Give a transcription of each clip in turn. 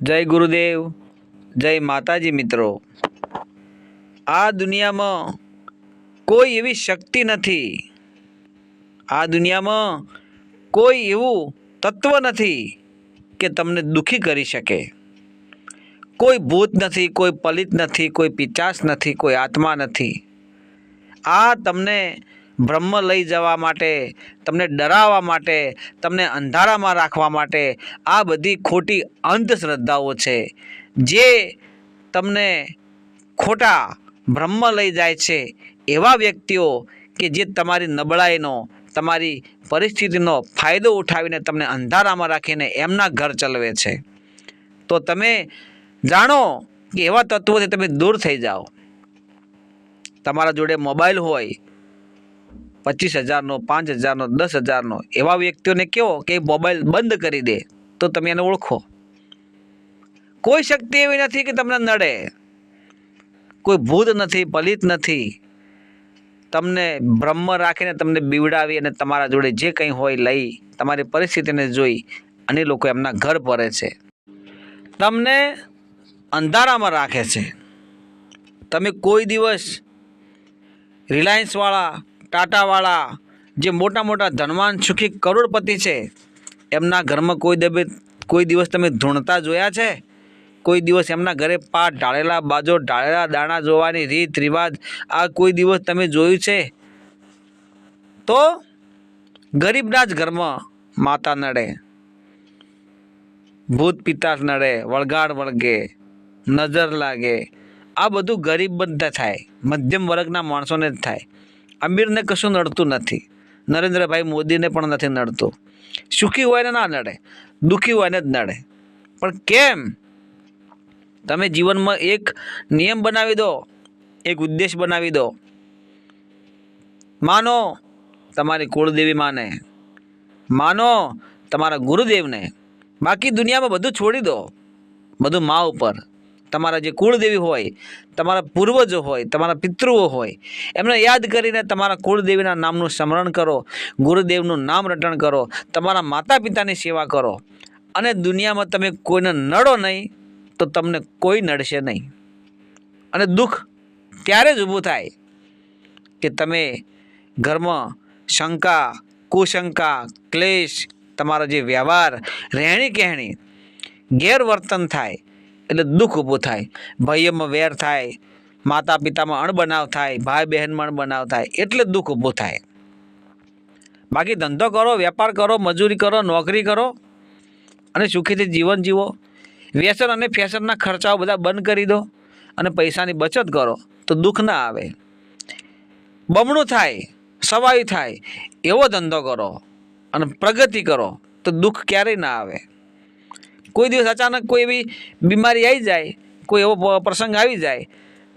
જય ગુરુદેવ, જય માતાજી. મિત્રો, આ દુનિયામાં કોઈ એવી શક્તિ નથી, આ દુનિયામાં કોઈ એવું તત્વ નથી કે તમને દુઃખી કરી શકે. કોઈ ભૂત નથી, કોઈ પલિત નથી, કોઈ પિચાસ નથી, કોઈ આત્મા નથી. આ તમને બ્રહ્મ લઈ જવા માટે, તમને ડરાવવા માટે, તમને અંધારામાં રાખવા માટે આ બધી ખોટી અંધશ્રદ્ધાઓ છે, જે તમને ખોટા બ્રહ્મ લઈ જાય છે. એવા વ્યક્તિઓ કે જે તમારી નબળાઈનો, તમારી પરિસ્થિતિનો ફાયદો ઉઠાવીને તમને અંધારામાં રાખીને એમના ઘર ચલાવે છે. તો તમે જાણો કે એવા તત્વોથી તમે દૂર થઈ જાઓ. તમારા જોડે મોબાઈલ હોય 25,000નો, 5,000નો, 10,000નો, એવા વ્યક્તિઓને કહો કે મોબાઈલ બંધ કરી દે, તો તમે એને ઓળખો. કોઈ શક્તિ એવી નથી કે તમને નડે, કોઈ ભૂત નથી, પલિત નથી. તમને બ્રહ્મ રાખીને તમને બીવડાવી અને તમારા જોડે જે કંઈ હોય લઈ, તમારી પરિસ્થિતિને જોઈ અને લોકો એમના ઘર ભરે છે, તમને અંધારામાં રાખે છે. તમે કોઈ દિવસ રિલાયન્સવાળા, ટાટાવાળા, જે મોટા મોટા ધનવાન સુખી કરોડપતિ છે, એમના ઘરમાં કોઈ દિવસ તમે ધૂણતા જોયા છે? કોઈ દિવસ એમના ઘરે પાટ ઢાળેલા, બાજો ઢાળેલા, દાણા જોવાની રીત રિવાજ આ કોઈ દિવસ તમે જોયું છે? તો ગરીબના જ ઘરમાં માતા નડે, ભૂત પિતાસ નડે, વળગાડ વળગે, નજર લાગે. આ બધું ગરીબ બધા થાય, મધ્યમ વર્ગના માણસોને જ થાય. અમીરને કશું નડતું નથી. નરેન્દ્રભાઈ મોદીને પણ નથી નડતું. સુખી હોય ને ના નડે, દુઃખી હોય ને જ નડે. પણ કેમ? તમે જીવનમાં એક નિયમ બનાવી દો, એક ઉદ્દેશ બનાવી દો. માનો તમારી કુળદેવી માને, માનો તમારા ગુરુદેવને, બાકી દુનિયામાં બધું છોડી દો, બધું મા ઉપર. તમારા જે કુળદેવી હોય, તમારા પૂર્વજો હોય, તમારા પિતૃઓ હોય, એમને યાદ કરીને તમારા કુળદેવીના નામનું સ્મરણ કરો, ગુરુદેવનું નામ રટણ કરો, તમારા માતા પિતાની સેવા કરો, અને દુનિયામાં તમે કોઈને નડો નહીં તો તમને કોઈ નડશે નહીં. અને દુઃખ ત્યારે જ ઊભું થાય કે તમે ઘરમાં શંકા, કુશંકા, ક્લેશ, તમારા જે વ્યવહાર, રહેણી કહેણી, ગેરવર્તન થાય એટલે દુઃખ ઊભું થાય. ભાઈઓમાં વેર થાય, માતા પિતામાં અણબનાવ થાય, ભાઈ બહેનમાં અણબનાવ થાય, એટલે દુઃખ ઊભું થાય. બાકી ધંધો કરો, વેપાર કરો, મજૂરી કરો, નોકરી કરો અને સુખીથી જીવન જીવો. વ્યસન અને ફેશનના ખર્ચાઓ બધા બંધ કરી દો અને પૈસાની બચત કરો તો દુઃખ ના આવે. બમણું થાય, સવાઈ થાય એવો ધંધો કરો અને પ્રગતિ કરો તો દુઃખ ક્યારેય ના આવે. કોઈ દિવસ અચાનક કોઈ એવી બીમારી આવી જાય, કોઈ એવો પ્રસંગ આવી જાય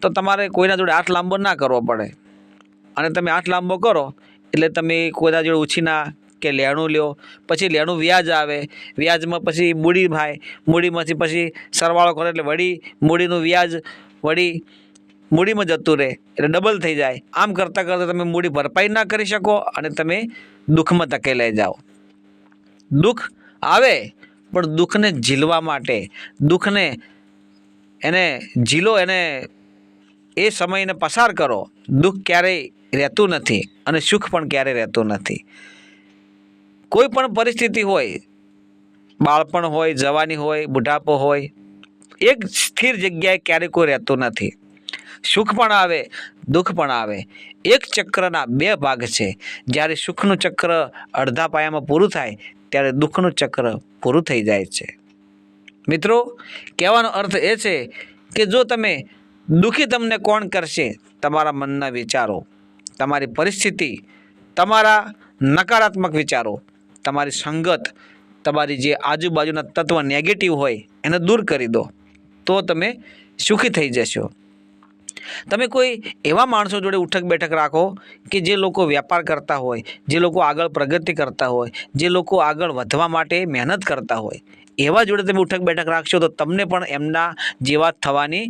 તો તમારે કોઈના જોડે હાથ લાંબો ના કરવો પડે. અને તમે હાથ લાંબો કરો એટલે તમે કોઈના જોડે ઉછીના કે લેણું લ્યો, પછી લેણું વ્યાજ આવે, વ્યાજમાં પછી મૂડી થાય, મૂડીમાંથી પછી સરવાળો કરો એટલે વળી મૂડીનું વ્યાજ વળી મૂડીમાં જતું રહે એટલે ડબલ થઈ જાય. આમ કરતાં કરતાં તમે મૂડી ભરપાઈ ના કરી શકો અને તમે દુઃખમાં ધકેલાઈ જાઓ. દુઃખ આવે પણ દુઃખને ઝીલવા માટે, દુઃખને એને ઝીલો, એને એ સમયને પસાર કરો. દુઃખ ક્યારેય રહેતું નથી અને સુખ પણ ક્યારેય રહેતું નથી. કોઈ પણ પરિસ્થિતિ હોય, બાળપણ હોય, જવાની હોય, બુઢાપો હોય, એક સ્થિર જગ્યાએ ક્યારેય કોઈ રહેતું નથી. સુખ પણ આવે, દુઃખ પણ આવે. એક ચક્રના બે ભાગ છે. જ્યારે સુખનું ચક્ર અડધા પાયામાં પૂરું થાય ત્યારે દુઃખનું ચક્ર પૂરું થઈ જાય છે. મિત્રો, કહેવાનો અર્થ એ છે કે જો તમે દુઃખી તમને કોણ કરશે? તમારા મનના વિચારો, તમારી પરિસ્થિતિ, તમારા નકારાત્મક વિચારો, તમારી સંગત, તમારી જે આજુબાજુના તત્વ નેગેટિવ હોય એને દૂર કરી દો તો તમે સુખી થઈ જશો. તમે કોઈ એવા માણસો જોડે ઉઠક બેઠક રાખો કે જે લોકો વેપાર કરતા હોય, જે લોકો આગળ પ્રગતિ કરતા હોય, જે લોકો આગળ વધવા માટે મહેનત કરતા હોય, એવા જોડે તમે ઉઠક બેઠક રાખશો તો તમને પણ એમના જેવા થવાની,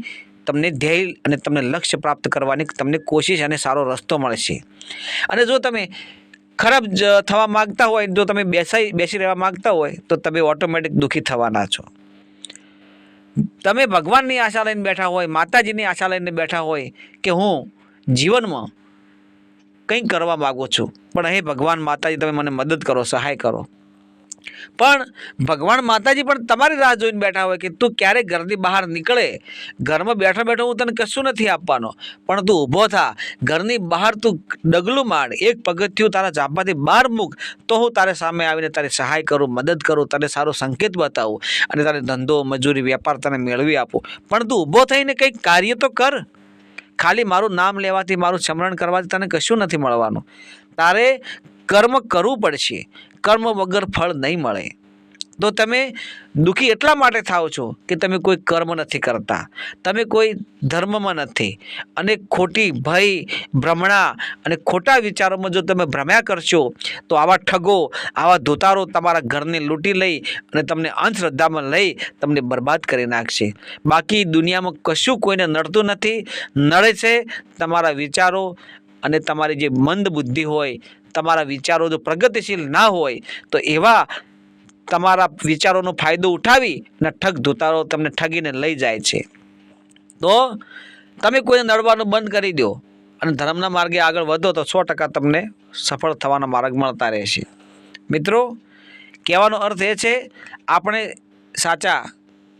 તમને ધ્યેય અને તમને લક્ષ્ય પ્રાપ્ત કરવાની તમને કોશિશ અને સારો રસ્તો મળશે. અને જો તમે ખરાબ થવા માગતા હોય, જો તમે બેસી રહેવા માગતા હોય તો તમે ઓટોમેટિક દુઃખી થવાના છો. તમે ભગવાનની આશા લઈને બેઠા હોય, માતાજીની આશા લઈને બેઠા હોય કે હું જીવનમાં કંઈક કરવા માગું છું, પણ હે ભગવાન માતાજી તમે મને મદદ કરો, સહાય કરો. પણ ભગવાન માતાજી પણ તમારી રાહ જોઈને બેઠા હોય કે તું ક્યારે ઘરની બહાર નીકળે. ઘરમાં બેઠા બેઠા હું તને કશું નથી આપવાનો, પણ તું ઊભો થા, ઘરની બહાર તું ડગલું માંડ, એક પગથિયું તારા ઝાંપાથી બહાર મૂક, તો હું તારે સામે આવીને તારી સહાય કરું, મદદ કરું, તને સારો સંકેત બતાવું અને તારે ધંધો, મજૂરી, વેપાર તને મેળવી આપું. પણ તું ઊભો થઈને કંઈક કાર્ય તો કર. ખાલી મારું નામ લેવાથી, મારું સ્મરણ કરવાથી તને કશું નથી મળવાનું. તારે કર્મ કરવું પડશે. કર્મ વગર ફળ નહીં મળે. તો તમે દુઃખી એટલા માટે થાઓ છો કે તમે કોઈ કર્મ નથી કરતા, તમે કોઈ ધર્મમાં નથી, અને ખોટી ભય, ભ્રમણા અને ખોટા વિચારોમાં જો તમે ભ્રમ્યા કરશો તો આવા ઠગો, આવા ધોતારો તમારા ઘરને લૂંટી લઈ અને તમને અંધશ્રદ્ધામાં લઈ તમને બરબાદ કરી નાખશે. બાકી દુનિયામાં કશું કોઈને નડતું નથી. નડે છે તમારા વિચારો અને તમારી જે મંદ બુદ્ધિ હોય. તમારા વિચારો જો પ્રગતિશીલ ના હોય તો એવા તમારા વિચારોનો ફાયદો ઉઠાવી અને ઠગ ધોતારો તમને ઠગીને લઈ જાય છે. તો તમે કોઈને નડવાનું બંધ કરી દો અને ધર્મના માર્ગે આગળ વધો તો 100% તમને સફળ થવાના માર્ગ મળતા રહેશે. મિત્રો, કહેવાનો અર્થ એ છે, આપણે સાચા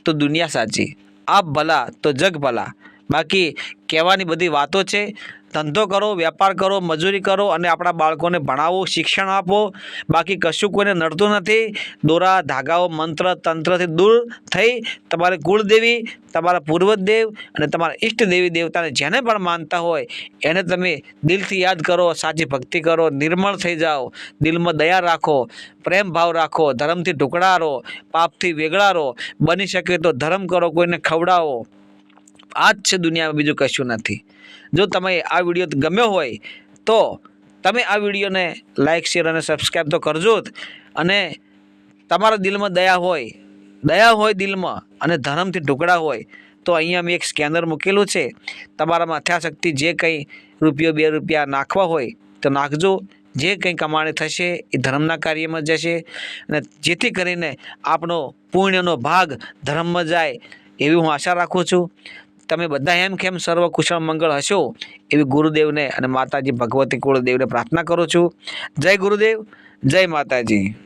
તો દુનિયા સાચી, આપ ભલા તો જગ ભલા. બાકી કહેવાની બધી વાતો છે. ધંધો કરો, વેપાર કરો, મજૂરી કરો અને આપણા બાળકોને ભણાવો, શિક્ષણ આપો. બાકી કશું કોઈને નડતું નથી. દોરા ધાગાઓ, મંત્ર તંત્રથી દૂર થઈ તમારે કુળદેવી, તમારા પૂર્વદેવ અને તમારા ઈષ્ટ દેવી દેવતાને જેને પણ માનતા હોય એને તમે દિલથી યાદ કરો, સાચી ભક્તિ કરો, નિર્મળ થઈ જાઓ, દિલમાં દયા રાખો, પ્રેમ ભાવ રાખો, ધર્મથી ટુકડા રહો, પાપથી વેગળા રહો. બની શકે તો ધર્મ કરો, કોઈને ખવડાવો. આ જ છે દુનિયામાં, બીજું કશું નથી. જો તમે આ વિડીયો ગમ્યો હોય તો તમે આ વિડીયોને લાઇક, શેર અને સબસ્ક્રાઈબ તો કરજો જ. અને તમારા દિલમાં દયા હોય દિલમાં અને ધર્મથી ટુકડા હોય તો અહીંયા મેં એક સ્કેનર મૂકેલું છે. તમારામાં યથાશક્તિ જે કંઈ ₹1, ₹2 નાખવા હોય તો નાખજો. જે કંઈ કમાણી થશે એ ધર્મના કાર્યમાં જશે અને જેથી કરીને આપણો પુણ્યનો ભાગ ધર્મમાં જાય એવી હું આશા રાખું છું. તમે બધા એમ કેમ સર્વ કુશળ મંગળ હશો એવી ગુરુદેવને અને માતાજી ભગવતી કુળદેવને પ્રાર્થના કરું છું. જય ગુરુદેવ, જય માતાજી.